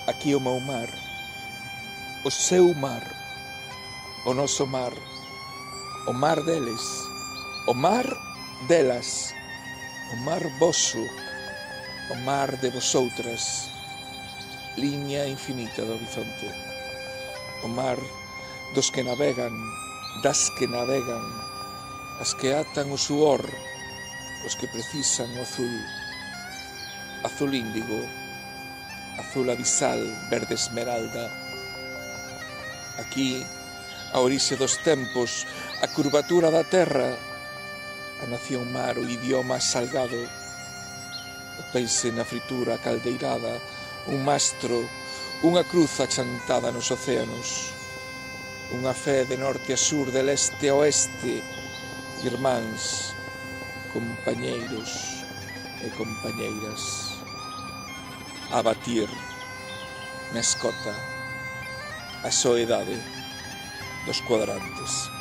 Aquí o meu mar, o seu mar, o noso mar, o mar deles, o mar delas, o mar voso, o mar de vosoutras, liña infinita do horizonte, o mar dos que navegan, das que navegan, as que atan o suor, os que precisan o azul, azul índigo, azul abisal, verde esmeralda. Aquí, a orixe dos tempos, a curvatura da terra, a nación mar, o idioma salgado, o peixe na fritura caldeirada, un mastro, unha cruz achantada nos océanos, unha fe de norte a sur, de leste a oeste, irmáns, compañeiros e compañeiras, a batir na escota a soedade dos cuadrantes.